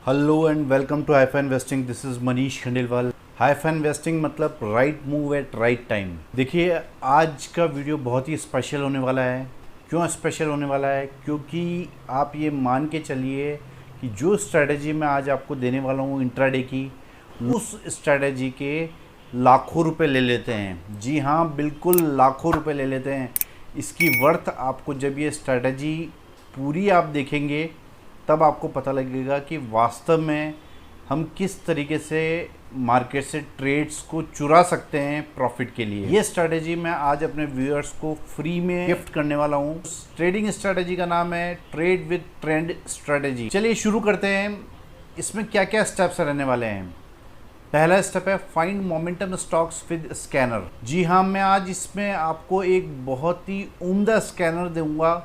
Hello and welcome to Haifa investing. This is Manish Khandelwal. Haifa investing मतलब right move at right time. देखिए, आज का video बहुत ही special होने वाला है। क्यों स्पेशल होने वाला है? क्योंकि आप ये मान के चलिए कि जो स्ट्रेटजी मैं आज आपको देने वाला हूँ इंट्राडे की, उस स्ट्रेटजी के लाखों रुपए ले लेते हैं। जी हाँ, बिल्कुल लाखों रुपए ले लेते हैं। इसकी वर्थ आपको जब ये स्ट्रेटजी पूरी आप देखेंगे तब आपको पता लगेगा कि वास्तव में हम किस तरीके से मार्केट से ट्रेड्स को चुरा सकते हैं प्रॉफिट के लिए। ये स्ट्रैटेजी मैं आज अपने व्यूअर्स को फ्री में गिफ्ट करने वाला हूँ। ट्रेडिंग स्ट्रैटेजी का नाम है ट्रेड विद ट्रेंड स्ट्रैटेजी। चलिए शुरू करते हैं। इसमें क्या क्या स्टेप्स रहने वाले हैं। पहला स्टेप है find momentum stocks with scanner. जी हाँ, मैं आज इसमें आपको एक बहुत ही उम्दा स्कैनर दूंगा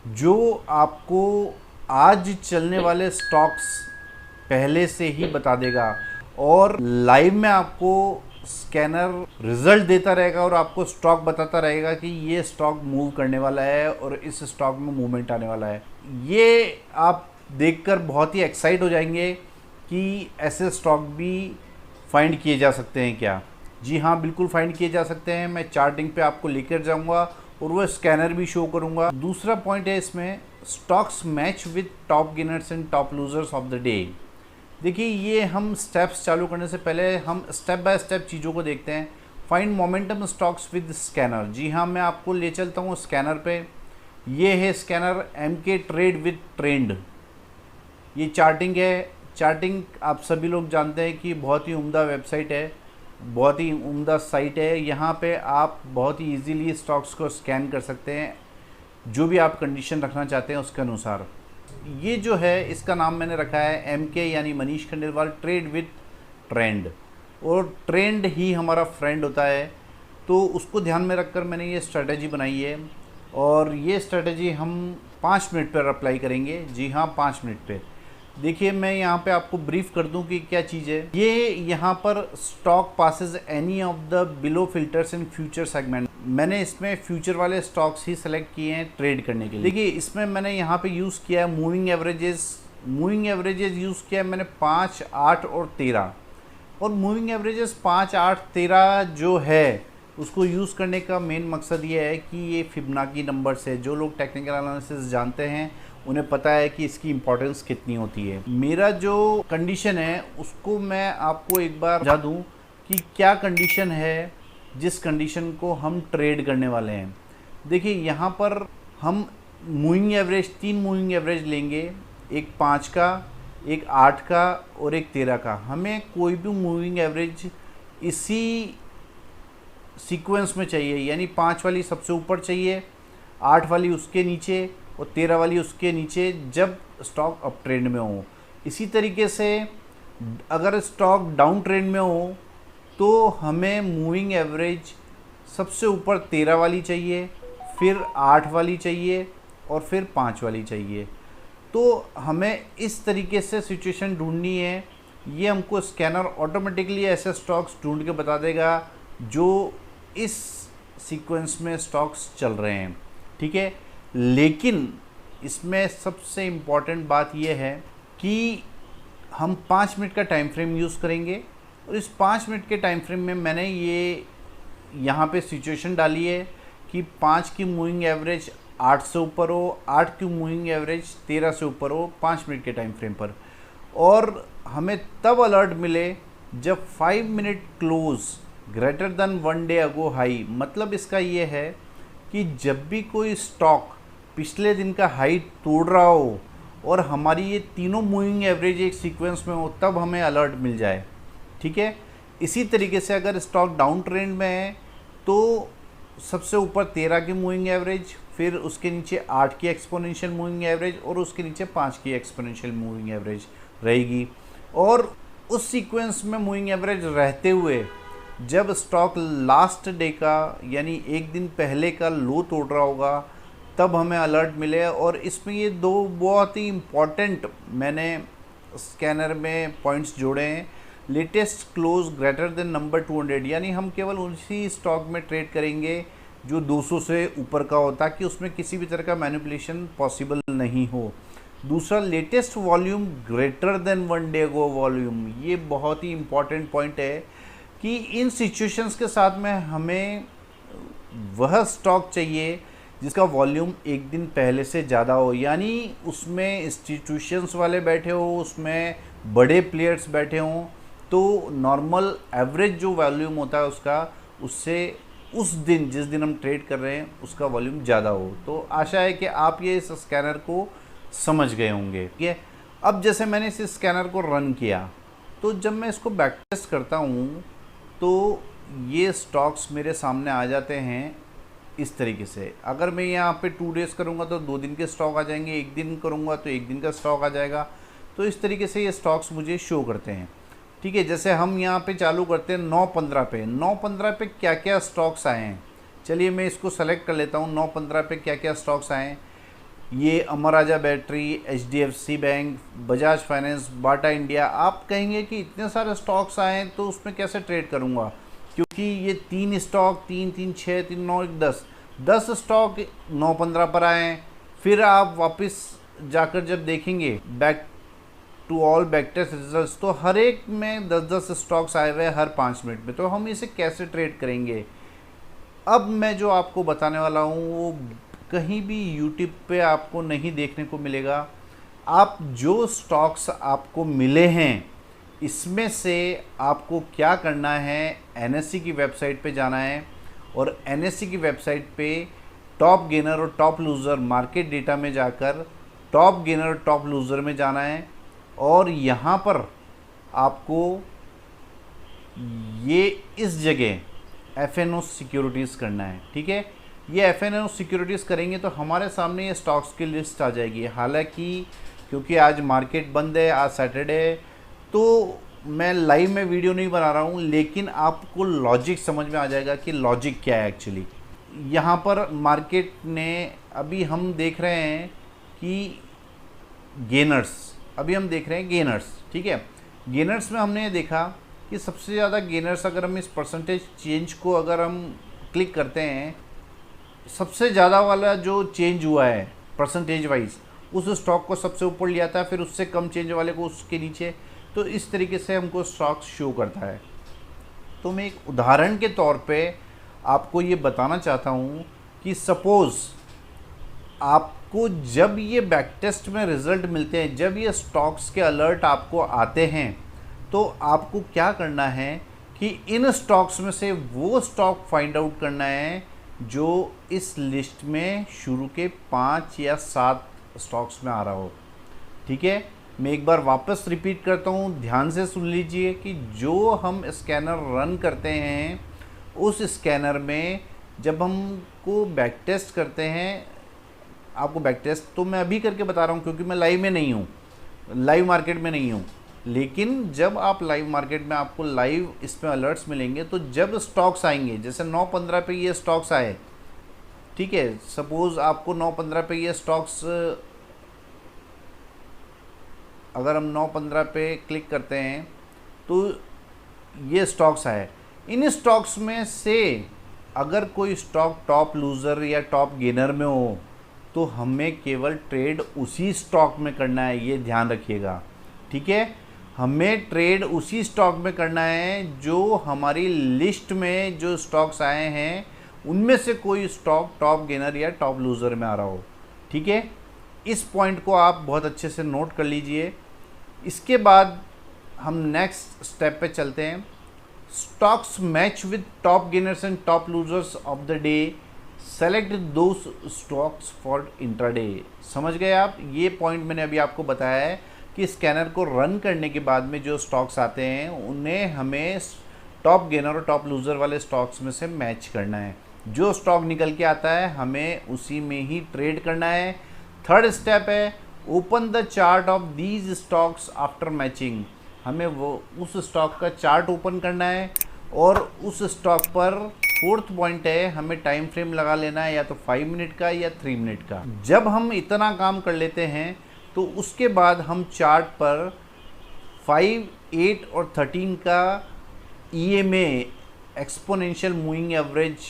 जो आपको आज चलने वाले स्टॉक्स पहले से ही बता देगा और लाइव में आपको स्कैनर रिजल्ट देता रहेगा और आपको स्टॉक बताता रहेगा कि ये स्टॉक मूव करने वाला है और इस स्टॉक में मूवमेंट आने वाला है। ये आप देखकर बहुत ही एक्साइट हो जाएंगे कि ऐसे स्टॉक भी फाइंड किए जा सकते हैं क्या। जी हाँ, बिल्कुल फाइंड किए जा सकते हैं। मैं चार्टिंग पे आपको लेकर जाऊंगा और वो स्कैनर भी शो करूंगा। दूसरा पॉइंट है इसमें stocks match with top gainers and top losers of the day. देखिए, ये हम स्टेप्स चालू करने से पहले हम स्टेप बाय स्टेप चीज़ों को देखते हैं। Find momentum stocks with scanner. जी हाँ, मैं आपको ले चलता हूँ स्कैनर पे। ये है scanner MK trade with trend. ये चार्टिंग है। चार्टिंग आप सभी लोग जानते हैं कि बहुत ही उम्दा वेबसाइट है, बहुत ही उम्दा साइट है। यहाँ पे आप बहुत ही इजीली स्टॉक्स को स्कैन कर सकते हैं जो भी आप कंडीशन रखना चाहते हैं उसके अनुसार। ये जो है इसका नाम मैंने रखा है MK यानी Manish Khandelwal trade with trend. और ट्रेंड ही हमारा फ्रेंड होता है, तो उसको ध्यान में रखकर मैंने ये स्ट्रेटजी बनाई है। और ये स्ट्रेटजी हम 5 मिनट पर अप्लाई करेंगे। जी हाँ, 5 मिनट पे। देखिए, मैं यहाँ पे आपको ब्रीफ कर दूँ कि क्या चीज़ है ये। यहाँ पर stock passes any of the below filters in future segment. मैंने इसमें फ्यूचर वाले स्टॉक्स ही सेलेक्ट किए हैं ट्रेड करने के लिए। देखिए, इसमें मैंने यहाँ पे यूज़ किया है moving averages. Moving averages use किया है मैंने 5, 8 और 13। और मूविंग एवरेजेस 5, 8, 13 जो है उसको यूज़ करने का मेन मकसद ये है कि ये फिबोनाची नंबर्स है। जो लोग टेक्निकल एनालिसिस जानते हैं उन्हें पता है कि इसकी इम्पोर्टेंस कितनी होती है। मेरा जो कंडीशन है उसको मैं आपको एक बार बता दूं कि क्या कंडीशन है जिस कंडीशन को हम ट्रेड करने वाले हैं। देखिए, यहाँ पर हम मूविंग एवरेज 3 मूविंग एवरेज लेंगे, एक 5 का, एक 8 का और एक 13 का। हमें कोई भी मूविंग एवरेज इसी सीक्वेंस में चाहिए, यानी 5 वाली सबसे ऊपर चाहिए, 8 वाली उसके नीचे और 13 वाली उसके नीचे, जब स्टॉक अप ट्रेंड में हो। इसी तरीके से अगर स्टॉक डाउन ट्रेंड में हो तो हमें मूविंग एवरेज सबसे ऊपर 13 वाली चाहिए, फिर 8 वाली चाहिए और फिर 5 वाली चाहिए। तो हमें इस तरीके से सिचुएशन ढूंढनी है। ये हमको स्कैनर ऑटोमेटिकली ऐसे स्टॉक्स ढूंढ के बता देगा जो इस सीक्वेंस में स्टॉक्स चल रहे हैं, ठीक है। लेकिन इसमें सबसे इम्पॉर्टेंट बात यह है कि हम 5 मिनट का टाइम फ्रेम यूज़ करेंगे और इस 5 मिनट के टाइम फ्रेम में मैंने ये यहाँ पे सिचुएशन डाली है कि 5 की मूविंग एवरेज 8 से ऊपर हो, 8 की मूविंग एवरेज 13 से ऊपर हो 5 मिनट के टाइम फ्रेम पर। और हमें तब अलर्ट मिले जब 5 minute close greater than 1 day ago high. मतलब इसका ये है कि जब भी कोई स्टॉक पिछले दिन का हाई तोड़ रहा हो और हमारी ये तीनों मूविंग एवरेज एक सीक्वेंस में हो तब हमें अलर्ट मिल जाए, ठीक है। इसी तरीके से अगर स्टॉक डाउन ट्रेंड में है तो सबसे ऊपर 13 की मूविंग एवरेज, फिर उसके नीचे 8 की एक्सपोनेंशियल मूविंग एवरेज और उसके नीचे 5 की एक्सपोनेंशियल मूविंग एवरेज रहेगी। और उस सीक्वेंस में मूविंग एवरेज रहते हुए जब स्टॉक लास्ट डे का यानी एक दिन पहले का लो तोड़ रहा होगा तब हमें अलर्ट मिले। और इसमें ये 2 बहुत ही इम्पॉर्टेंट मैंने स्कैनर में पॉइंट्स जोड़े हैं। Latest close greater then number 200, यानी हम केवल उसी स्टॉक में ट्रेड करेंगे जो 200 से ऊपर का हो ताकि उसमें किसी भी तरह का मैनिपुलेशन पॉसिबल नहीं हो। दूसरा latest volume greater than 1 day गो वॉल्यूम, ये बहुत ही इम्पॉर्टेंट पॉइंट है कि इन सिचुएशंस के साथ में हमें वह स्टॉक चाहिए जिसका वॉल्यूम एक दिन पहले से ज़्यादा हो, यानी उसमें इंस्टीट्यूशंस वाले बैठे हो, उसमें बड़े प्लेयर्स बैठे हों, तो नॉर्मल एवरेज जो वॉल्यूम होता है उसका, उससे उस दिन जिस दिन हम ट्रेड कर रहे हैं उसका वॉल्यूम ज़्यादा हो। तो आशा है कि आप ये इस स्कैनर को समझ गए होंगे। ठीक है, अब जैसे मैंने इस स्कैनर को रन किया तो जब मैं इसको बैक टेस्ट करता हूँ तो ये स्टॉक्स मेरे सामने आ जाते हैं इस तरीके से। अगर मैं यहाँ पे 2 डेज करूँगा तो 2 दिन के स्टॉक आ जाएंगे, 1 दिन करूँगा तो 1 दिन का स्टॉक आ जाएगा। तो इस तरीके से ये स्टॉक्स मुझे शो करते हैं। ठीक है, जैसे हम यहाँ पे चालू करते हैं 9/15 पे। 9/15 पे क्या क्या स्टॉक्स आए हैं, चलिए मैं इसको सेलेक्ट कर लेता हूँ। 9/15 पे क्या क्या स्टॉक्स आए हैं, ये Amara Raja battery, HDFC bank, Bajaj finance, Bata India. आप कहेंगे कि इतने सारे स्टॉक्स आए हैं तो उसमें कैसे ट्रेड करूँगा, क्योंकि ये 3 स्टॉक 3 3 6 3 9 10 स्टॉक 9/15 पर आए हैं। फिर आप वापस जाकर जब देखेंगे back to all back test results, तो हर एक में 10 स्टॉक्स आए हुए हैं हर 5 मिनट में। तो हम इसे कैसे ट्रेड करेंगे, अब मैं जो आपको बताने वाला हूँ वो कहीं भी यूट्यूब पे आपको नहीं देखने को मिलेगा। आप जो स्टॉक्स आपको मिले हैं इसमें से आपको क्या करना है, NSE की वेबसाइट पे जाना है और NSE की वेबसाइट पे टॉप गेनर और टॉप लूज़र मार्केट डेटा में जाकर टॉप गेनर और टॉप लूज़र में जाना है और यहाँ पर आपको ये इस जगह FNO सिक्योरिटीज़ करना है। ठीक है, ये FNO सिक्योरिटीज़ करेंगे तो हमारे सामने ये स्टॉक्स की लिस्ट आ जाएगी। हालांकि क्योंकि आज मार्केट बंद है, आज सैटरडे है, तो मैं लाइव में वीडियो नहीं बना रहा हूँ, लेकिन आपको लॉजिक समझ में आ जाएगा कि लॉजिक क्या है एक्चुअली। यहाँ पर मार्केट ने अभी हम देख रहे हैं कि गेनर्स, अभी हम देख रहे हैं गेनर्स। ठीक है, गेनर्स में हमने देखा कि सबसे ज़्यादा गेनर्स, अगर हम इस परसेंटेज चेंज को अगर हम क्लिक करते हैं, सबसे ज़्यादा वाला जो चेंज हुआ है परसेंटेज वाइज उस स्टॉक को सबसे ऊपर लिया था, फिर उससे कम चेंज वाले को उसके नीचे। तो इस तरीके से हमको स्टॉक्स शो करता है। तो मैं एक उदाहरण के तौर पे आपको ये बताना चाहता हूँ कि सपोज़ आपको जब ये बैक टेस्ट में रिज़ल्ट मिलते हैं, जब ये स्टॉक्स के अलर्ट आपको आते हैं, तो आपको क्या करना है कि इन स्टॉक्स में से वो स्टॉक फाइंड आउट करना है जो इस लिस्ट में शुरू के 5 या 7 स्टॉक्स में आ रहा हो। ठीक है, मैं एक बार वापस रिपीट करता हूँ, ध्यान से सुन लीजिए कि जो हम स्कैनर रन करते हैं उस स्कैनर में जब हमको बैक टेस्ट करते हैं, आपको बैक टेस्ट तो मैं अभी करके बता रहा हूँ क्योंकि मैं लाइव में नहीं हूँ, लाइव मार्केट में नहीं हूँ, लेकिन जब आप लाइव मार्केट में आपको लाइव इसमें अलर्ट्स मिलेंगे तो जब स्टॉक्स आएंगे, जैसे 9/15 पे ये स्टॉक्स आए, ठीक है, सपोज़ आपको 9/15 पे ये स्टॉक्स, अगर हम 9/15 पे क्लिक करते हैं तो ये स्टॉक्स आए। इन स्टॉक्स में से अगर कोई स्टॉक टॉप लूज़र या टॉप गेनर में हो तो हमें केवल ट्रेड उसी स्टॉक में करना है, ये ध्यान रखिएगा। ठीक है, हमें ट्रेड उसी स्टॉक में करना है जो हमारी लिस्ट में जो स्टॉक्स आए हैं उनमें से कोई स्टॉक टॉप गेनर या टॉप लूज़र में आ रहा हो। ठीक है, इस पॉइंट को आप बहुत अच्छे से नोट कर लीजिए। इसके बाद हम नेक्स्ट स्टेप पे चलते हैं। Stocks match with top gainers and top losers of the day, select those stocks for intraday. समझ गए आप? ये पॉइंट मैंने अभी आपको बताया है कि स्कैनर को रन करने के बाद में जो स्टॉक्स आते हैं उन्हें हमें टॉप गेनर और टॉप लूज़र वाले स्टॉक्स में से मैच करना है। जो स्टॉक निकल के आता है हमें उसी में ही ट्रेड करना है। थर्ड स्टेप है open the chart of these stocks after matching. हमें वो उस स्टॉक का चार्ट ओपन करना है और उस स्टॉक पर फोर्थ पॉइंट है हमें टाइम फ्रेम लगा लेना है, या तो 5 मिनट का या 3 मिनट का। जब हम इतना काम कर लेते हैं तो उसके बाद हम चार्ट पर 5, 8 और 13 का EMA exponential moving average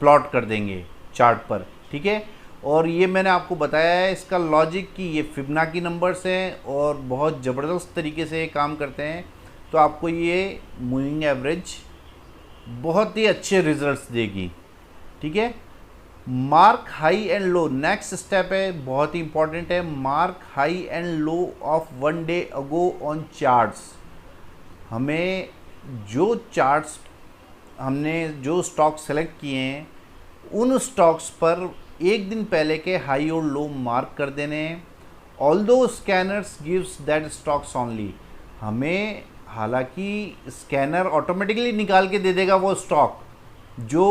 plot कर देंगे चार्ट पर। ठीक है, और ये मैंने आपको बताया है इसका लॉजिक कि ये फिबोनाची नंबर्स हैं और बहुत ज़बरदस्त तरीके से ये काम करते हैं। तो आपको ये मूविंग एवरेज बहुत ही अच्छे रिजल्ट्स देगी। ठीक है, mark high and low next step है, बहुत ही इंपॉर्टेंट है। Mark high and low of 1 day ago on charts. हमें जो चार्ट्स हमने जो स्टॉक सेलेक्ट किए हैं उन स्टॉक्स पर एक दिन पहले के हाई और लो मार्क कर देने हैं। Although scanners gives that stocks only. हमें हालांकि स्कैनर ऑटोमेटिकली निकाल के दे देगा वो स्टॉक जो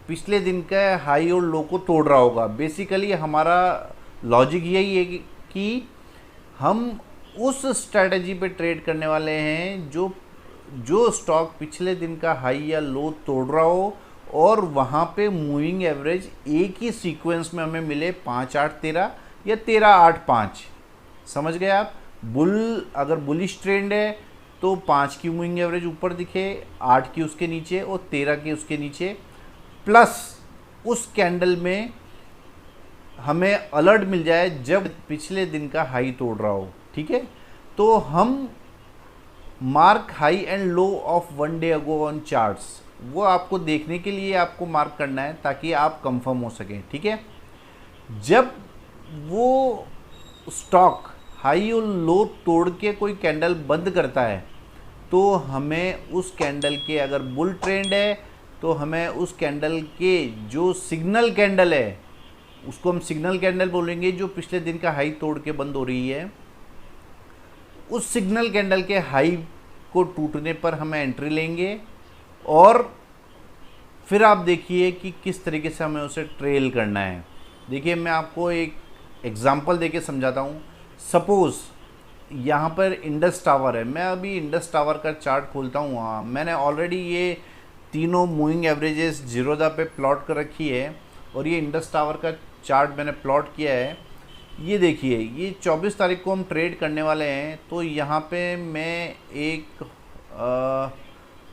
पिछले दिन का हाई और लो को तोड़ रहा होगा। बेसिकली हमारा लॉजिक यही है कि हम उस स्ट्रैटेजी पे ट्रेड करने वाले हैं जो स्टॉक पिछले दिन का हाई या लो तोड़ रहा हो और वहाँ पे मूविंग एवरेज एक ही सीक्वेंस में हमें मिले 5 8 13 या 13 8 5। समझ गए आप? अगर बुलिश ट्रेंड है तो 5 की मूविंग एवरेज ऊपर दिखे, 8 की उसके नीचे और 13 की उसके नीचे, प्लस उस कैंडल में हमें अलर्ट मिल जाए जब पिछले दिन का हाई तोड़ रहा हो। ठीक है, तो हम mark high and low of 1 day ago on charts, वो आपको देखने के लिए आपको मार्क करना है ताकि आप कंफर्म हो सकें। ठीक है, जब वो स्टॉक हाई और लो तोड़ के कोई कैंडल बंद करता है तो हमें उस कैंडल के, अगर बुल ट्रेंड है तो हमें उस कैंडल के जो सिग्नल कैंडल है उसको हम सिग्नल कैंडल बोलेंगे, जो पिछले दिन का हाई तोड़ के बंद हो रही है, उस सिग्नल कैंडल के हाई को टूटने पर हमें एंट्री लेंगे और फिर आप देखिए कि किस तरीके से हमें उसे ट्रेल करना है। देखिए मैं आपको एक एग्जांपल देके समझाता हूँ। सपोज़ यहाँ पर इंडस टावर है, मैं अभी इंडस टावर का चार्ट खोलता हूँ। वहाँ मैंने ऑलरेडी ये तीनों मूविंग एवरेजेस जीरोदा पे प्लॉट कर रखी है और ये इंडस टावर का चार्ट मैंने प्लॉट किया है। ये देखिए, ये 24 तारीख को हम ट्रेड करने वाले हैं। तो यहाँ पे मैं एक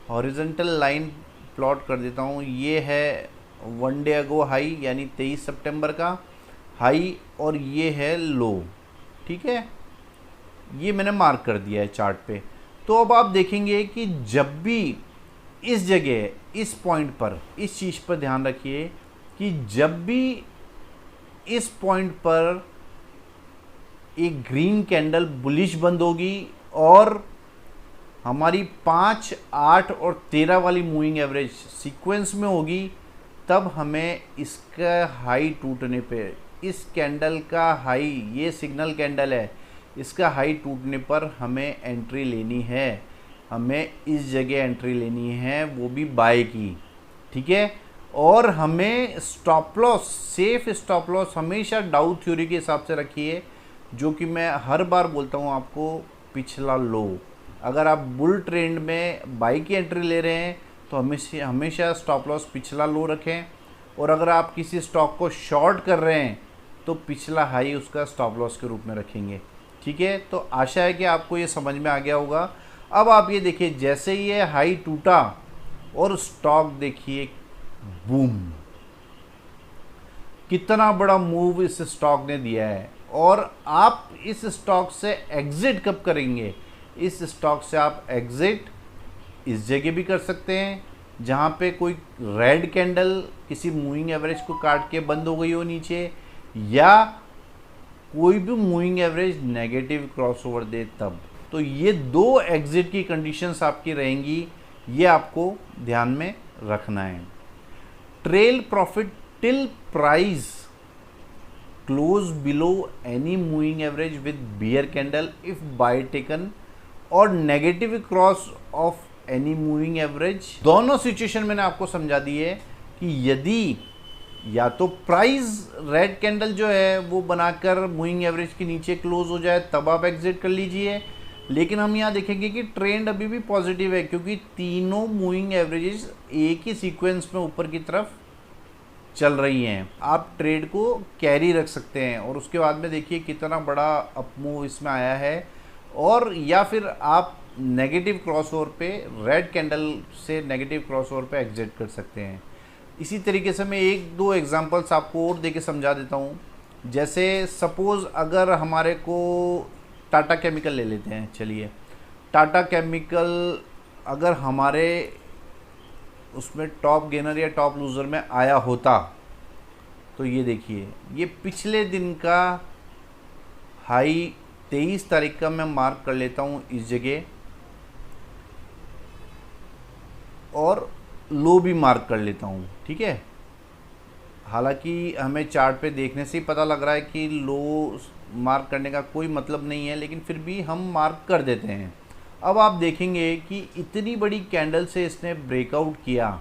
हॉरिजॉन्टल लाइन प्लॉट कर देता हूँ। ये है 1 डे अगो हाई यानी 23 सितंबर का हाई और ये है लो। ठीक है, ये मैंने मार्क कर दिया है चार्ट पे। तो अब आप देखेंगे कि जब भी इस जगह, इस पॉइंट पर, इस चीज़ पर ध्यान रखिए कि जब भी इस पॉइंट पर एक ग्रीन कैंडल बुलिश बंद होगी और हमारी 5, 8 और 13 वाली मूविंग एवरेज सीक्वेंस में होगी, तब हमें इसका हाई टूटने पे, इस कैंडल का हाई, ये सिग्नल कैंडल है, इसका हाई टूटने पर हमें एंट्री लेनी है। हमें इस जगह एंट्री लेनी है, वो भी बाय की। ठीक है, और हमें stop loss, safe stop loss हमेशा डाउ थ्योरी के हिसाब से रखिए, जो कि मैं हर बार बोलता हूँ आपको, पिछला लो। अगर आप बुल ट्रेंड में बाई की एंट्री ले रहे हैं तो हमेशा स्टॉप लॉस पिछला लो रखें, और अगर आप किसी स्टॉक को शॉर्ट कर रहे हैं तो पिछला हाई उसका स्टॉप लॉस के रूप में रखेंगे। ठीक है, तो आशा है कि आपको ये समझ में आ गया होगा। अब आप ये देखिए, जैसे ही ये हाई टूटा और स्टॉक देखिए बूम, कितना बड़ा मूव इस स्टॉक ने दिया है। और आप इस स्टॉक से एग्जिट कब करेंगे? इस स्टॉक से आप एग्जिट इस जगह भी कर सकते हैं जहाँ पे कोई रेड कैंडल किसी मूविंग एवरेज को काट के बंद हो गई हो नीचे, या कोई भी मूविंग एवरेज नेगेटिव क्रॉसओवर दे तब। तो ये दो एग्जिट की कंडीशंस आपकी रहेंगी, ये आपको ध्यान में रखना है। Trail profit till price close below any moving average with bear candle if buy taken और negative cross of any moving average. दोनों सिचुएशन मैंने आपको समझा दी है कि यदि या तो प्राइस रेड कैंडल जो है वो बनाकर मूविंग एवरेज के नीचे क्लोज हो जाए तब आप एग्जिट कर लीजिए, लेकिन हम यहाँ देखेंगे कि ट्रेंड अभी भी पॉजिटिव है क्योंकि तीनों मूविंग एवरेजेस एक ही सीक्वेंस में ऊपर की तरफ चल रही हैं। आप ट्रेड को कैरी रख सकते हैं और उसके बाद में देखिए कितना बड़ा अप मूव इसमें आया है। और या फिर आप नेगेटिव क्रॉसओवर पे, रेड कैंडल से नेगेटिव क्रॉसओवर पे एग्जिट कर सकते हैं। इसी तरीके से मैं एक दो एग्जांपल्स आपको और देके समझा देता हूँ। जैसे सपोज़ अगर हमारे को टाटा केमिकल ले लेते हैं, चलिए टाटा केमिकल अगर हमारे उसमें टॉप गेनर या टॉप लूज़र में आया होता, तो ये देखिए ये पिछले दिन का हाई 23 तारीख का मैं मार्क कर लेता हूँ इस जगह, और लो भी मार्क कर लेता हूँ, ठीक है। हालांकि हमें चार्ट पे देखने से ही पता लग रहा है कि लो मार्क करने का कोई मतलब नहीं है, लेकिन फिर भी हम मार्क कर देते हैं। अब आप देखेंगे कि इतनी बड़ी कैंडल से इसने ब्रेकआउट किया,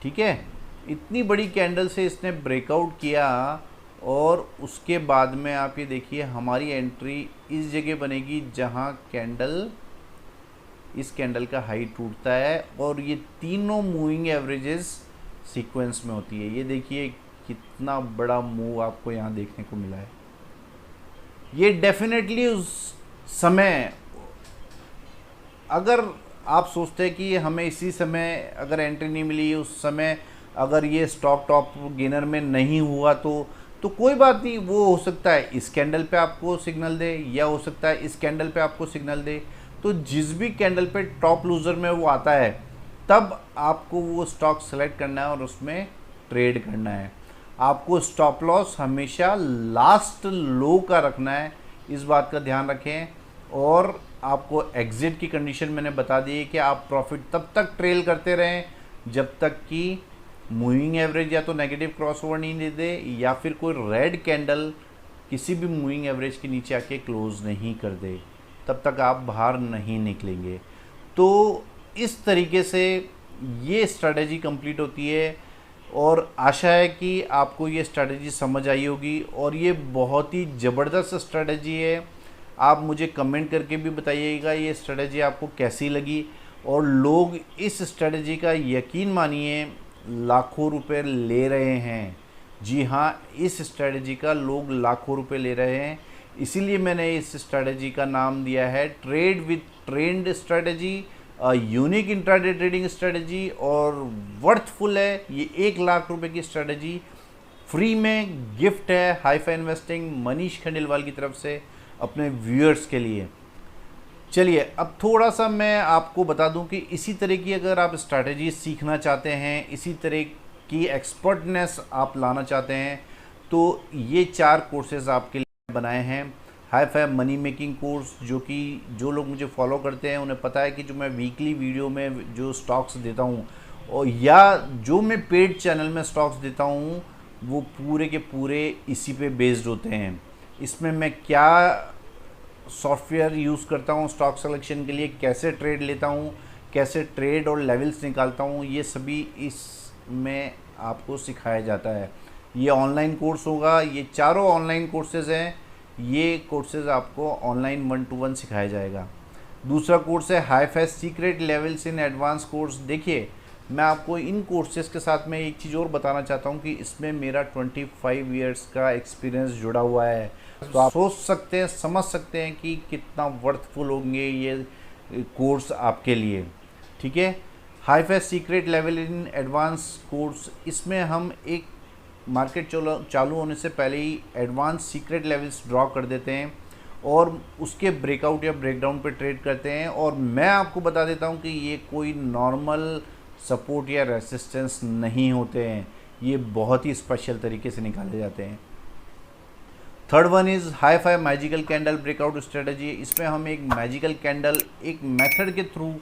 ठीक है, इतनी बड़ी कैंडल से इसने ब्रेकआउट किया, और उसके बाद में आप ये देखिए हमारी एंट्री इस जगह बनेगी जहां कैंडल, इस कैंडल का हाई टूटता है, और ये तीनों मूविंग एवरेजेस सीक्वेंस में होती है। ये देखिए कितना बड़ा मूव आपको यहाँ देखने को मिला है। ये डेफिनेटली उस समय अगर आप सोचते हैं कि हमें इसी समय अगर एंट्री नहीं मिली, उस समय अगर ये स्टॉक टॉप गेनर में नहीं हुआ तो कोई बात नहीं, वो हो सकता है इस कैंडल पे आपको सिग्नल दे, या हो सकता है इस कैंडल पे आपको सिग्नल दे। तो जिस भी कैंडल पे टॉप लूज़र में वो आता है, तब आपको वो स्टॉक सेलेक्ट करना है और उसमें ट्रेड करना है। आपको स्टॉप लॉस हमेशा लास्ट लो का रखना है, इस बात का ध्यान रखें। और आपको एग्जिट की कंडीशन मैंने बता दी है कि आप प्रॉफिट तब तक ट्रेल करते रहें जब तक कि मूविंग एवरेज या तो नेगेटिव क्रॉसओवर नहीं दे दे, या फिर कोई रेड कैंडल किसी भी मूविंग एवरेज के नीचे आके क्लोज नहीं कर दे, तब तक आप बाहर नहीं निकलेंगे। तो इस तरीके से ये स्ट्रैटेजी कंप्लीट होती है, और आशा है कि आपको ये स्ट्रैटेजी समझ आई होगी, और ये बहुत ही ज़बरदस्त स्ट्रैटेजी है। आप मुझे कमेंट करके भी बताइएगा ये स्ट्रैटेजी आपको कैसी लगी। और लोग इस स्ट्रैटेजी का यकीन मानिए लाखों रुपए ले रहे हैं। जी हाँ, इस स्ट्रैटेजी का लोग लाखों रुपए ले रहे हैं। इसीलिए मैंने इस स्ट्रैटेजी का नाम दिया है trade with trend strategy, unique intraday trading strategy, और वर्थफुल है। ये 1 लाख रुपए की स्ट्रैटेजी फ्री में गिफ्ट है हाईफाई इन्वेस्टिंग मनीष खंडेलवाल की तरफ से अपने व्यूअर्स के लिए। चलिए अब थोड़ा सा मैं आपको बता दूं कि इसी तरह की अगर आप स्ट्रैटेजी सीखना चाहते हैं, इसी तरह की एक्सपर्टनेस आप लाना चाहते हैं, तो ये 4 कोर्सेज आपके लिए बनाए हैं। हाईफाई मनी मेकिंग कोर्स, जो कि जो लोग मुझे फॉलो करते हैं उन्हें पता है कि जो मैं वीकली वीडियो में जो स्टॉक्स देता हूँ, और या जो मैं पेड चैनल में स्टॉक्स देता हूँ, वो पूरे के पूरे इसी पे बेस्ड होते हैं। इसमें मैं क्या सॉफ्टवेयर यूज़ करता हूँ स्टॉक सिलेक्शन के लिए, कैसे ट्रेड लेता हूँ, कैसे ट्रेड और लेवल्स निकालता हूँ, ये सभी इसमें आपको सिखाया जाता है। ये ऑनलाइन कोर्स होगा, ये चारों ऑनलाइन कोर्सेज़ हैं। ये कोर्सेज़ आपको ऑनलाइन 1-to-1 सिखाया जाएगा। दूसरा कोर्स है hi fi secret levels in advance course. देखिए मैं आपको इन कोर्सेज़ के साथ में एक चीज़ और बताना चाहता हूँ कि इसमें मेरा 25 ईयर्स का एक्सपीरियंस जुड़ा हुआ है। तो आप सोच सकते हैं, समझ सकते हैं कि कितना वर्थफुल होंगे ये कोर्स आपके लिए, ठीक है। Hi fi secret level in advance course, इसमें हम एक मार्केट चालू होने से पहले ही एडवांस सीक्रेट लेवल्स ड्रॉ कर देते हैं और उसके ब्रेकआउट या ब्रेकडाउन पे ट्रेड करते हैं। और मैं आपको बता देता हूँ कि ये कोई नॉर्मल सपोर्ट या रेसिस्टेंस नहीं होते हैं, ये बहुत ही स्पेशल तरीके से निकाले जाते हैं। Third one is hi fi magical candle breakout strategy. इसमें हम एक मैजिकल कैंडल एक मेथड के थ्रू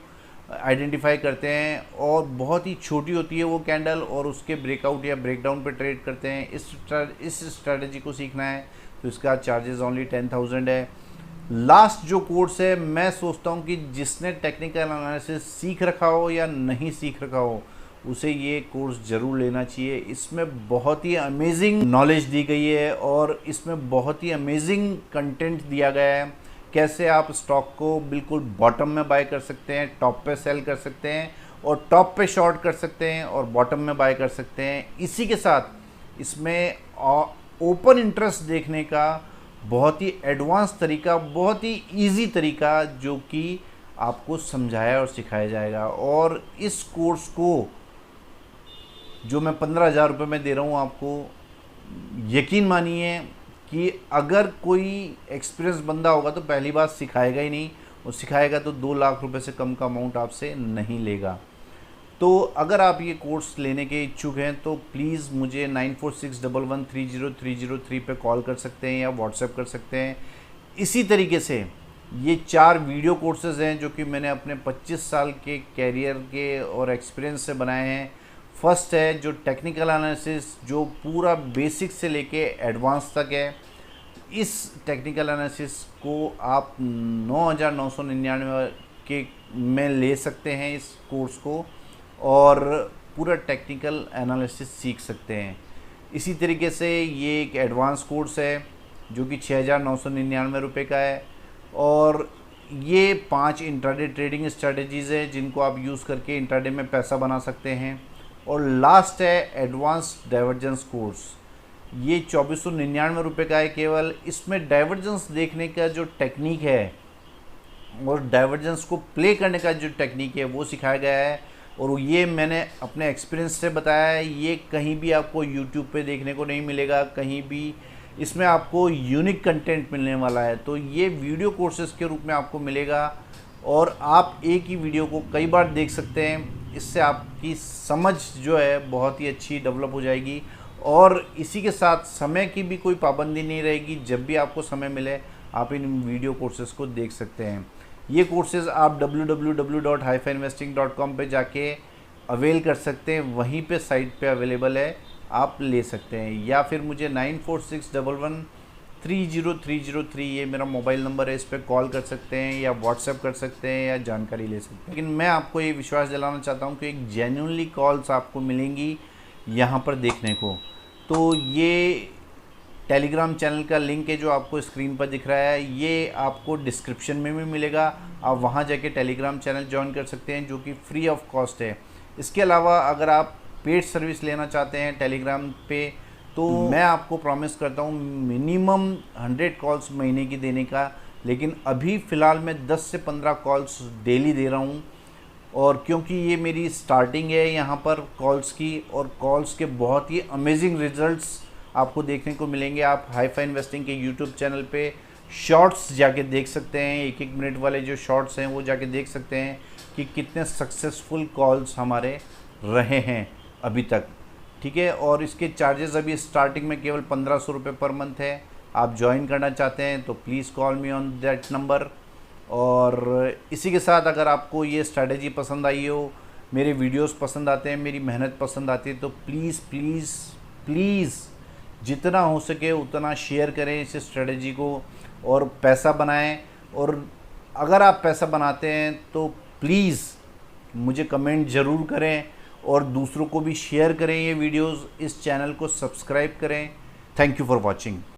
आइडेंटिफाई करते हैं, और बहुत ही छोटी होती है वो कैंडल, और उसके ब्रेकआउट या ब्रेकडाउन पे ट्रेड करते हैं। इस स्ट्रेटजी को सीखना है तो इसका चार्जेस ओनली 10,000 है। लास्ट जो कोर्स है, मैं सोचता हूँ कि जिसने टेक्निकल एनालिसिस सीख रखा हो या नहीं सीख रखा हो, उसे ये कोर्स ज़रूर लेना चाहिए। इसमें बहुत ही अमेजिंग नॉलेज दी गई है, और इसमें बहुत ही अमेजिंग कंटेंट दिया गया है। कैसे आप स्टॉक को बिल्कुल बॉटम में बाय कर सकते हैं, टॉप पे सेल कर सकते हैं, और टॉप पे शॉर्ट कर सकते हैं, और बॉटम में बाय कर सकते हैं। इसी के साथ इसमें ओपन इंटरेस्ट देखने का बहुत ही एडवांस तरीका, बहुत ही इजी तरीका, जो कि आपको समझाया और सिखाया जाएगा। और इस कोर्स को जो मैं 15,000 रुपये में दे रहा हूँ आपको, यकीन मानिए कि अगर कोई एक्सपीरियंस बंदा होगा तो पहली बात सिखाएगा ही नहीं, और सिखाएगा तो 2 लाख रुपए से कम का अमाउंट आपसे नहीं लेगा। तो अगर आप ये कोर्स लेने के इच्छुक हैं तो प्लीज़ मुझे 9461130303 पे कॉल कर सकते हैं या व्हाट्सएप कर सकते हैं। इसी तरीके से ये 4 वीडियो कोर्सेज़ हैं जो कि मैंने अपने 25 साल के कैरियर के और एक्सपीरियंस से बनाए हैं। फर्स्ट है जो टेक्निकल एनालिसिस, जो पूरा बेसिक से लेके एडवांस तक है। इस टेक्निकल एनालिसिस को आप 9,999 के में ले सकते हैं इस कोर्स को, और पूरा टेक्निकल एनालिसिस सीख सकते हैं। इसी तरीके से ये एक एडवांस कोर्स है जो कि 6,999 रुपये का है, और ये 5 इंट्राडे ट्रेडिंग स्ट्रेटजीज़ है जिनको आप यूज़ करके इंट्राडे में पैसा बना सकते हैं। और लास्ट है एडवांस डाइवर्जेंस कोर्स, ये 2,499 रुपये का है केवल। इसमें डाइवर्जेंस देखने का जो टेक्निक है और डाइवर्जेंस को प्ले करने का जो टेक्निक है वो सिखाया गया है, और ये मैंने अपने एक्सपीरियंस से बताया है। ये कहीं भी आपको यूट्यूब पे देखने को नहीं मिलेगा, कहीं भी इसमें आपको यूनिक कंटेंट मिलने वाला है। तो ये वीडियो कोर्सेज के रूप में आपको मिलेगा, और आप एक ही वीडियो को कई बार देख सकते हैं। इससे आपकी समझ जो है बहुत ही अच्छी डेवलप हो जाएगी, और इसी के साथ समय की भी कोई पाबंदी नहीं रहेगी। जब भी आपको समय मिले आप इन वीडियो कोर्सेज को देख सकते हैं। ये कोर्सेज आप www.haifainvesting.com पे जाके अवेल कर सकते हैं, वहीं पे साइट पे अवेलेबल है, आप ले सकते हैं। या फिर मुझे 9461130303 ये मेरा मोबाइल नंबर है, इस पर कॉल कर सकते हैं या व्हाट्सएप कर सकते हैं या जानकारी ले सकते हैं। लेकिन मैं आपको ये विश्वास दिलाना चाहता हूँ कि एक जेन्युइनली कॉल्स आपको मिलेंगी यहाँ पर देखने को। तो ये टेलीग्राम चैनल का लिंक है जो आपको स्क्रीन पर दिख रहा है, ये आपको डिस्क्रिप्शन में भी मिलेगा। आप वहाँ जाके टेलीग्राम चैनल ज्वाइन कर सकते हैं जो कि फ्री ऑफ कॉस्ट है। इसके अलावा अगर आप पेड सर्विस लेना चाहते हैं टेलीग्राम पे, तो मैं आपको प्रॉमिस करता हूँ मिनिमम 100 कॉल्स महीने की देने का। लेकिन अभी फ़िलहाल मैं 10 से 15 कॉल्स डेली दे रहा हूँ, और क्योंकि ये मेरी स्टार्टिंग है यहाँ पर कॉल्स की, और कॉल्स के बहुत ही अमेजिंग रिजल्ट्स आपको देखने को मिलेंगे। आप हाईफाई इन्वेस्टिंग के यूट्यूब चैनल पे शॉर्ट्स जाके देख सकते हैं, 1-1 मिनट वाले जो शॉर्ट्स हैं वो जाके देख सकते हैं कि कितने सक्सेसफुल कॉल्स हमारे रहे हैं अभी तक, ठीक है। और इसके चार्जेस अभी स्टार्टिंग में केवल 1,500 रुपये पर मंथ है। आप ज्वाइन करना चाहते हैं तो please call me on that number. और इसी के साथ अगर आपको ये स्ट्रैटेजी पसंद आई हो, मेरे वीडियोस पसंद आते हैं, मेरी मेहनत पसंद आती है, तो प्लीज़ प्लीज़ प्लीज़ जितना हो सके उतना शेयर करें इस स्ट्रेटजी को, और पैसा बनाएं। और अगर आप पैसा बनाते हैं तो प्लीज़ मुझे कमेंट ज़रूर करें, और दूसरों को भी शेयर करें ये वीडियोस, इस चैनल को सब्सक्राइब करें। Thank you for watching.